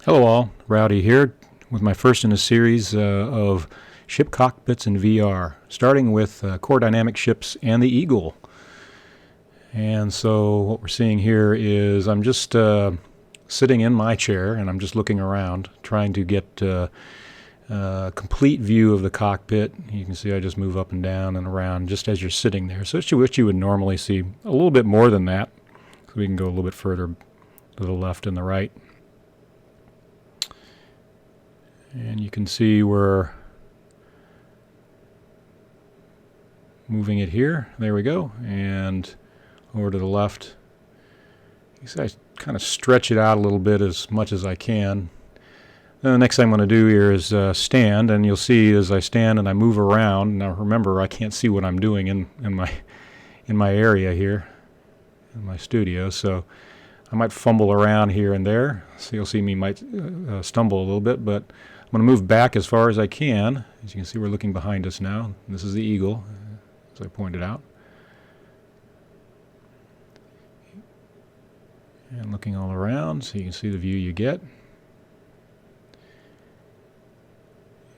Hello all, Rowdy here with my first in a series of ship cockpits in VR, starting with Core Dynamics ships and the Eagle. And so what we're seeing here is I'm just sitting in my chair and I'm just looking around, trying to get a complete view of the cockpit. You can see I just move up and down and around just as you're sitting there. So it's what you would normally see, a little bit more than that. So we can go a little bit further to the left and the right. And you can see we're moving it here. There we go. And over to the left. You see I kind of stretch it out a little bit as much as I can. Then the next thing I'm going to do here is stand, and you'll see as I stand and I move around. Now remember, I can't see what I'm doing in my area here, in my studio, so I might fumble around here and there. So you'll see me might stumble a little bit, but I'm going to move back as far as I can. As you can see, we're looking behind us now. This is the Eagle, as I pointed out. And looking all around so you can see the view you get.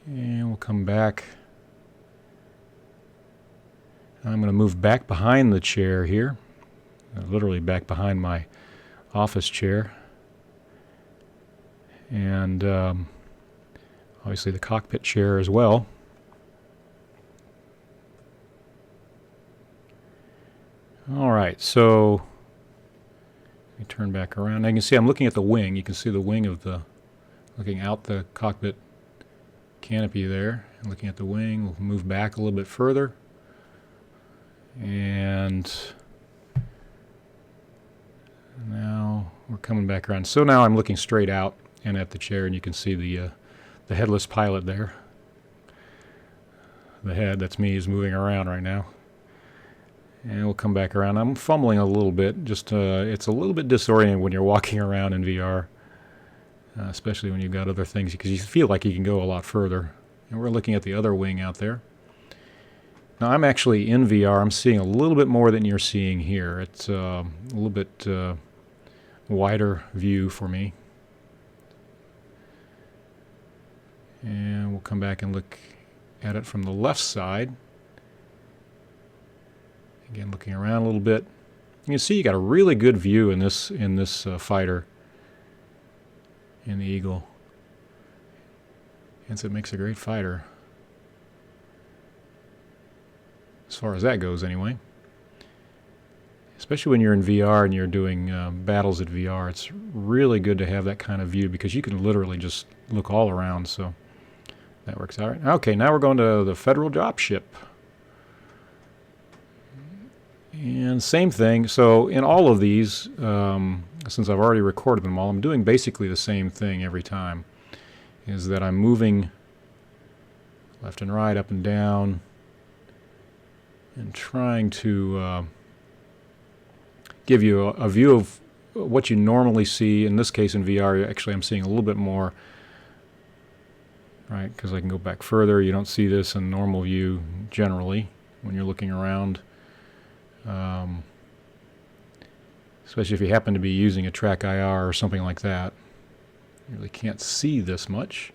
And we'll come back. I'm going to move back behind the chair here, literally back behind my office chair. And obviously the cockpit chair as well. All right, so let me turn back around. Now you can see I'm looking at the wing. You can see the wing of looking out the cockpit canopy there. Looking at the wing, we'll move back a little bit further. And now we're coming back around. So now I'm looking straight out and at the chair, and you can see the headless pilot there. The head, that's me, is moving around right now. And we'll come back around. I'm fumbling a little bit. Just it's a little bit disorienting when you're walking around in VR, especially when you've got other things, because you feel like you can go a lot further. And we're looking at the other wing out there. Now I'm actually in VR. I'm seeing a little bit more than you're seeing here. It's a little bit wider view for me. And we'll come back and look at it from the left side. Again, looking around a little bit. You can see you got a really good view in this fighter, in the Eagle. And so it makes a great fighter, as far as that goes anyway. Especially when you're in VR and you're doing battles at VR, it's really good to have that kind of view because you can literally just look all around. So that works out right. Okay, now we're going to the Federal Dropship. And same thing. So in all of these, since I've already recorded them all, I'm doing basically the same thing every time. Is that I'm moving left and right, up and down, and trying to give you a view of what you normally see. In this case, in VR, actually I'm seeing a little bit more, right? Because I can go back further. You don't see this in normal view generally when you're looking around. Especially if you happen to be using a track IR or something like that. You really can't see this much.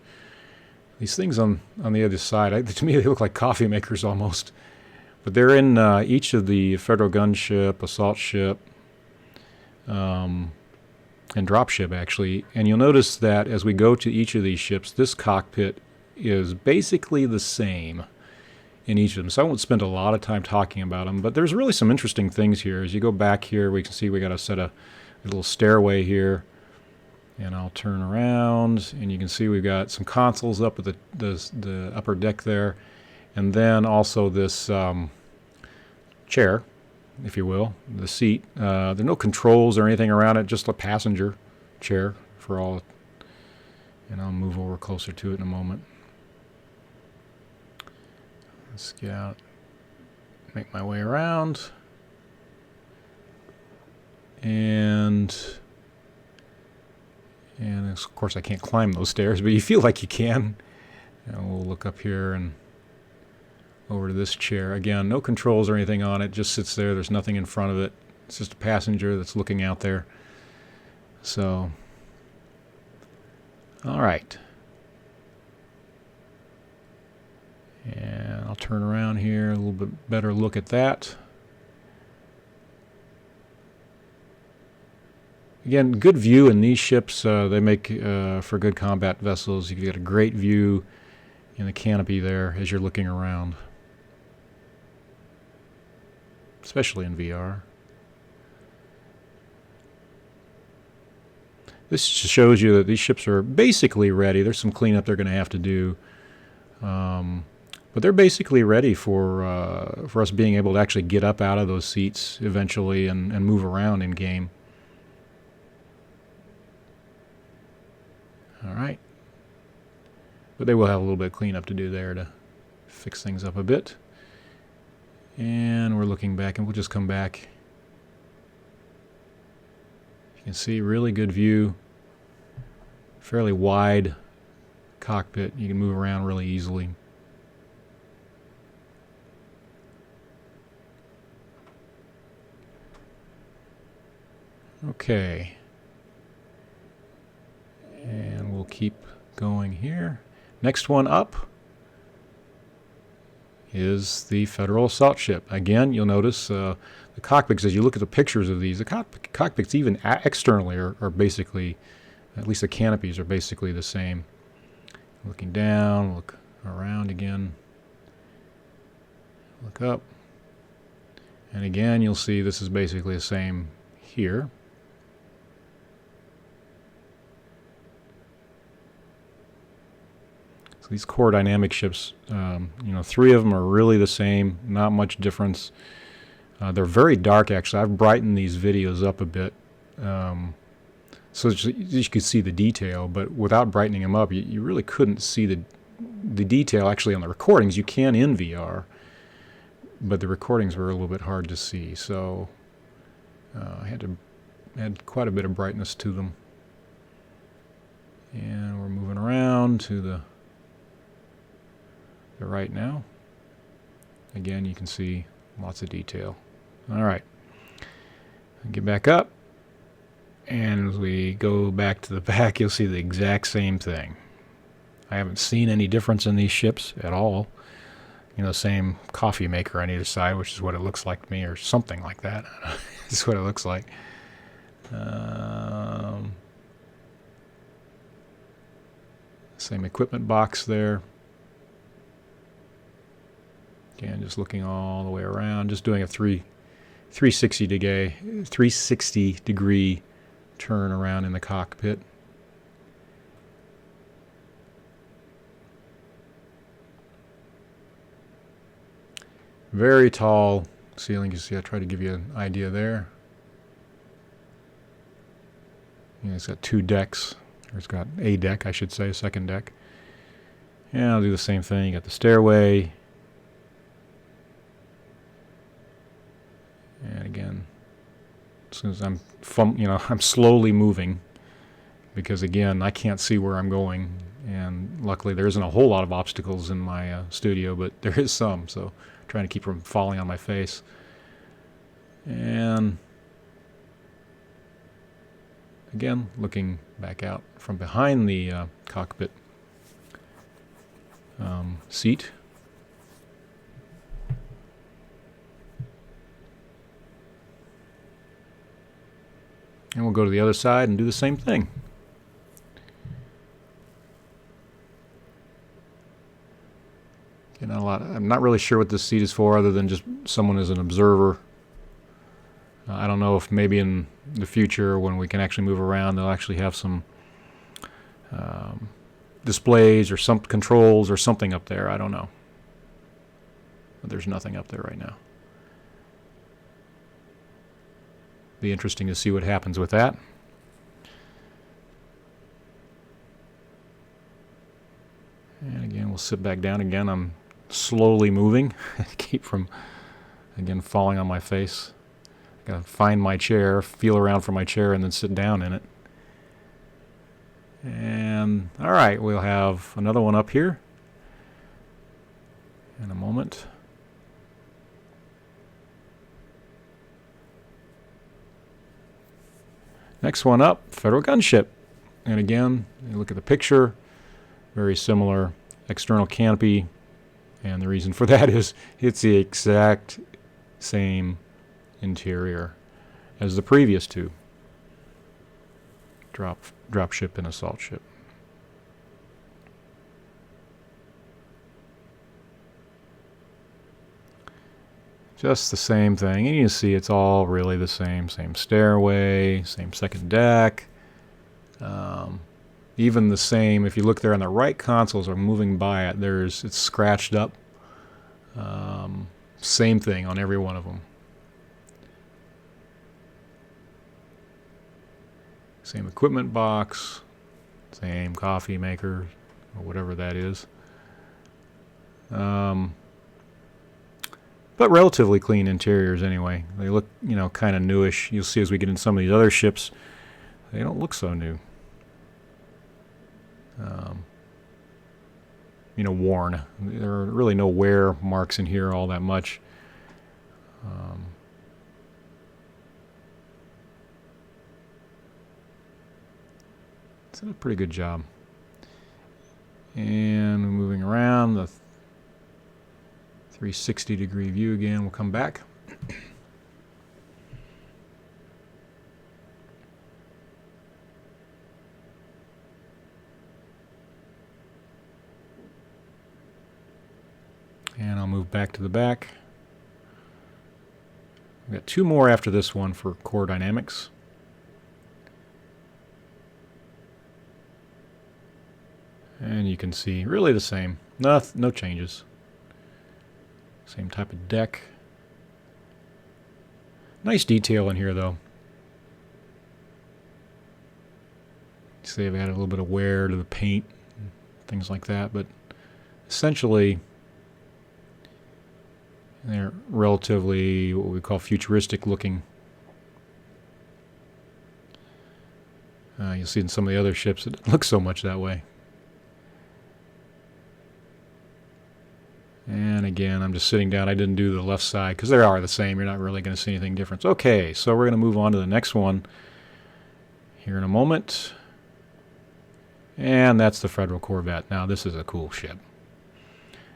These things on the other side, to me they look like coffee makers almost. But they're in each of the Federal Gunship, Assault Ship, and Dropship actually. And you'll notice that as we go to each of these ships, this cockpit is basically the same in each of them. So I won't spend a lot of time talking about them, but there's really some interesting things here. As you go back here, we can see we got a set of a little stairway here. And I'll turn around, and you can see we've got some consoles up at the upper deck there. And then also this chair, if you will, the seat. There are no controls or anything around it, just a passenger chair for all. And I'll move over closer to it in a moment. Let's get out, make my way around. And of course I can't climb those stairs, but you feel like you can. And we'll look up here and over to this chair. Again, no controls or anything on it, just sits there. There's nothing in front of it. It's just a passenger that's looking out there. So All right. And I'll turn around here, a little bit better look at that. Again, good view in these ships. They make for good combat vessels. You get a great view in the canopy there as you're looking around, especially in VR. This just shows you that these ships are basically ready. There's some cleanup they're going to have to do, but they're basically ready for us being able to actually get up out of those seats eventually and move around in game. All right. But they will have a little bit of cleanup to do there to fix things up a bit. And we're looking back, and we'll just come back. You can see really good view. Fairly wide cockpit. You can move around really easily. Okay. And we'll keep going here. Next one up is the Federal Assault Ship. Again, you'll notice the cockpits, as you look at the pictures of these, the cockpits even externally are basically, at least the canopies are basically the same. Looking down, look around again, look up, and again you'll see this is basically the same here. So these Core Dynamics ships, 3 of them are really the same, not much difference. They're very dark, actually. I've brightened these videos up a bit so that you could see the detail, but without brightening them up, you really couldn't see the detail actually on the recordings. You can in VR, but the recordings were a little bit hard to see, so I had to add quite a bit of brightness to them. And we're moving around to the right now. Again, you can see lots of detail. All right, get back up, and as we go back to the back, you'll see the exact same thing. I haven't seen any difference in these ships at all. Same coffee maker on either side, which is what it looks like to me, or something like that. That's what it looks like. Same equipment box there. Again, just looking all the way around, just doing a 360 degree turn around in the cockpit. Very tall ceiling. You see, I tried to give you an idea there. It's got 2 decks. Or it's got a deck, I should say, a second deck. And I'll do the same thing. You got the stairway. And again, as soon as I'm slowly moving, because again, I can't see where I'm going, and luckily there isn't a whole lot of obstacles in my studio, but there is some, so I'm trying to keep from falling on my face. And again, looking back out from behind the cockpit seat. And we'll go to the other side and do the same thing. I'm not really sure what this seat is for, other than just someone as an observer. I don't know if maybe in the future, when we can actually move around, they'll actually have some displays or some controls or something up there. I don't know. But there's nothing up there right now. Be interesting to see what happens with that. And again, we'll sit back down again. I'm slowly moving. Keep from, again, falling on my face. I gotta find my chair, feel around for my chair, and then sit down in it. And all right, we'll have another one up here in a moment. Next one up, Federal Gunship. And again, you look at the picture, very similar external canopy, and the reason for that is it's the exact same interior as the previous two, Dropship and Assault Ship. Just the same thing, and you see it's all really the same stairway, same second deck. Even the same, if you look there on the right consoles are moving by it, it's scratched up. Same thing on every one of them. Same equipment box, same coffee maker, or whatever that is. But relatively clean interiors anyway. They look, kind of newish. You'll see as we get in some of these other ships, they don't look so new. Worn. There are really no wear marks in here all that much. It's a pretty good job. And moving around, the 360-degree view again. We'll come back. And I'll move back to the back. We've got two more after this one for Core Dynamics. And you can see really the same. No changes. Same type of deck. Nice detail in here though. See, they've added a little bit of wear to the paint, things like that, but essentially they're relatively what we call futuristic looking. You'll see in some of the other ships it looks so much that way. And again, I'm just sitting down. I didn't do the left side because they are the same. You're not really going to see anything different. Okay, so we're going to move on to the next one here in a moment. And that's the Federal Corvette. Now, this is a cool ship.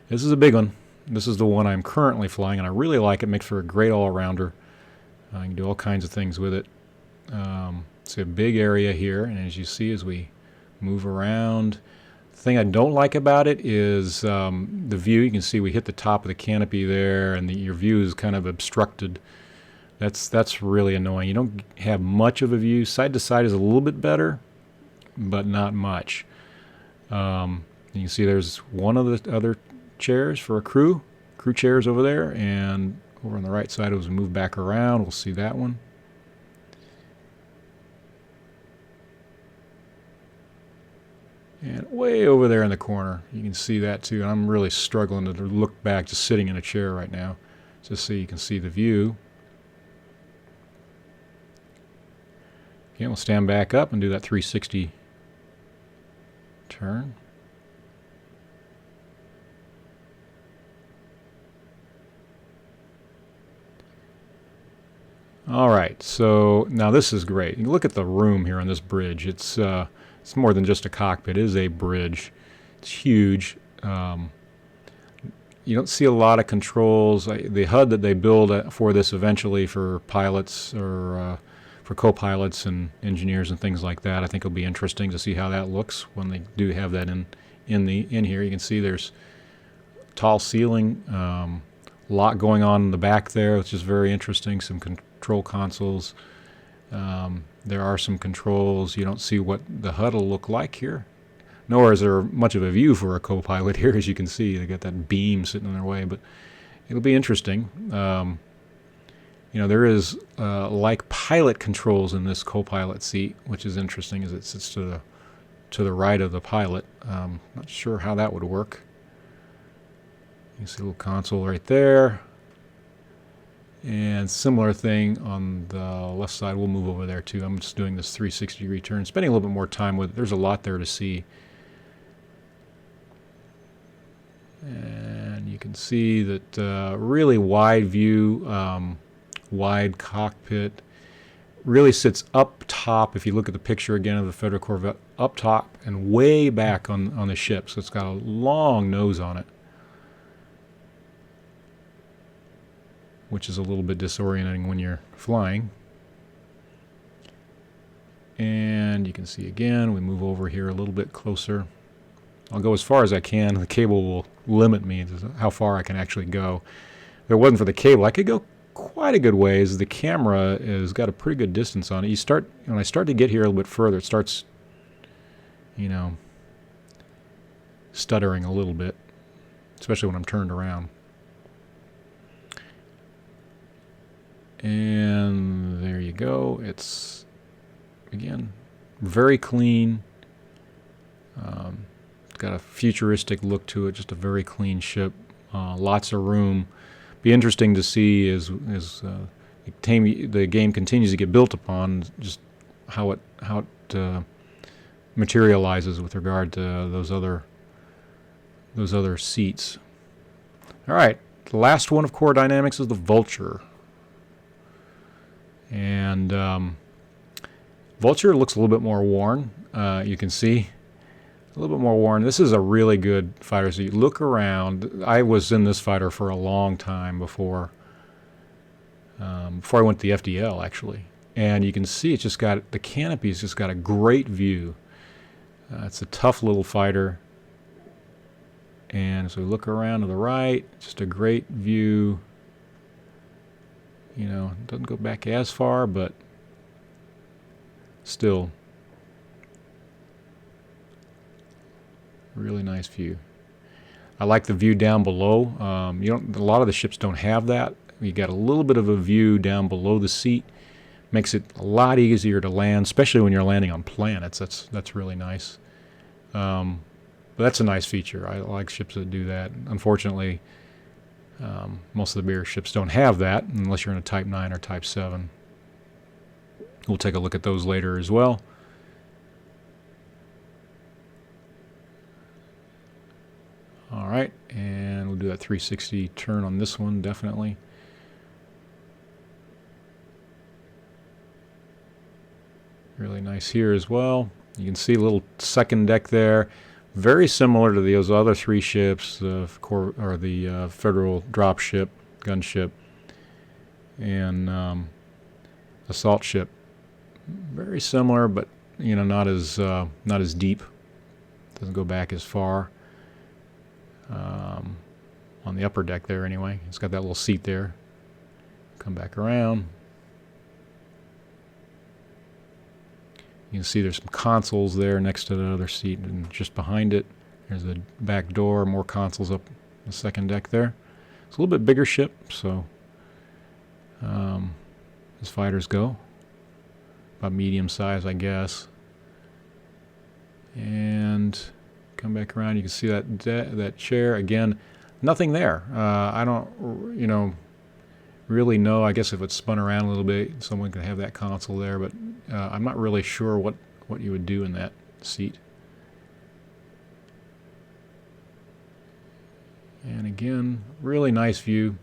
This is a big one. This is the one I'm currently flying, and I really like it. Makes for a great all-rounder. I can do all kinds of things with it. It's a big area here, and as you see as we move around, the thing I don't like about it is the view. You can see we hit the top of the canopy there, and your view is kind of obstructed. That's really annoying. You don't have much of a view. Side to side is a little bit better, but not much. You can see there's one of the other chairs for a crew chairs over there, and over on the right side as we move back around, we'll see that one. And way over there in the corner, you can see that too. And I'm really struggling to look back, just sitting in a chair right now, just so you can see the view. Okay, we'll stand back up and do that 360 turn. All right, so now this is great. You look at the room here on this bridge. It's more than just a cockpit. It is a bridge. It's huge. You don't see a lot of controls. The HUD that they build for this eventually for pilots or for co-pilots and engineers and things like that, I think it'll be interesting to see how that looks when they do have that in here. You can see there's tall ceiling, a lot going on in the back there, which is very interesting. Some control consoles. There are some controls. You don't see what the HUD will look like here, nor is there much of a view for a co-pilot here. As you can see, they got that beam sitting in their way, but it'll be interesting. There is like pilot controls in this co-pilot seat, which is interesting as it sits to the right of the pilot. Not sure how that would work. You see a little console right there. And similar thing on the left side. We'll move over there too. I'm just doing this 360-degree turn, spending a little bit more time with it. There's a lot there to see. And you can see that really wide view, wide cockpit, really sits up top. If you look at the picture again of the Federal Corvette, up top and way back on the ship. So it's got a long nose on it, which is a little bit disorienting when you're flying. And you can see again, we move over here a little bit closer. I'll go as far as I can. The cable will limit me to how far I can actually go. If it wasn't for the cable, I could go quite a good ways. The camera has got a pretty good distance on it. When I start to get here a little bit further, it starts, you know, stuttering a little bit, especially when I'm turned around. And there you go. It's, again, very clean. It's got a futuristic look to it, just a very clean ship. Lots of room. Be interesting to see as the game continues to get built upon, just how it materializes with regard to those other seats. All right, the last one of Core Dynamics is the Vulture, and Vulture looks a little bit more worn. You can see a little bit more worn. This is a really good fighter. So you look around. I was in this fighter for a long time before I went to the FDL, actually. And you can see it's just got, the canopy's just got a great view. It's a tough little fighter. And as we look around to the right, just a great view. You know, it doesn't go back as far, but still really nice view. I like the view down below. A lot of the ships don't have that. You got a little bit of a view down below the seat. Makes it a lot easier to land, especially when you're landing on planets. That's really nice. But that's a nice feature. I like ships that do that. Unfortunately, most of the bigger ships don't have that unless you're in a Type 9 or Type 7. We'll take a look at those later as well. All right, and we'll do that 360 turn on this one, definitely. Really nice here as well. You can see a little second deck there. Very similar to those other three ships, the Federal Dropship, Gunship, and Assault Ship. Very similar, but you know, not as deep. Doesn't go back as far. On the upper deck there anyway. It's got that little seat there. Come back around. You can see there's some consoles there next to the other seat, and just behind it there's a back door, more consoles up the second deck there. It's a little bit bigger ship, so as fighters go. About medium size, I guess. And come back around, you can see that chair again. Nothing there. I don't, really know. I guess if it spun around a little bit, someone could have that console there, but I'm not really sure what you would do in that seat. And again, really nice view.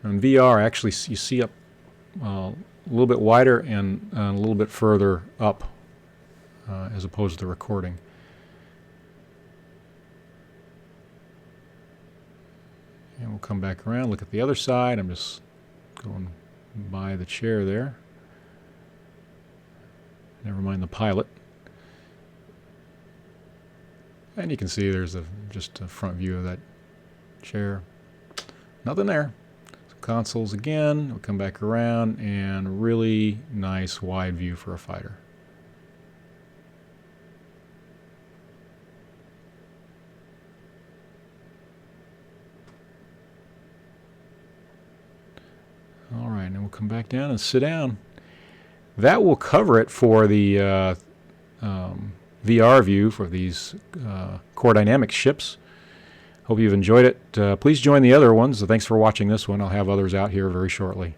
On VR, actually, you see up a little bit wider and a little bit further up as opposed to recording. And we'll come back around, look at the other side. I'm just going by the chair there. Never mind the pilot. And you can see there's just a front view of that chair. Nothing there. Consoles again. We'll come back around, and really nice wide view for a fighter. All right, and we'll come back down and sit down. That will cover it for the VR view for these Core Dynamics ships. Hope you've enjoyed it. Please join the other ones. Thanks for watching this one. I'll have others out here very shortly.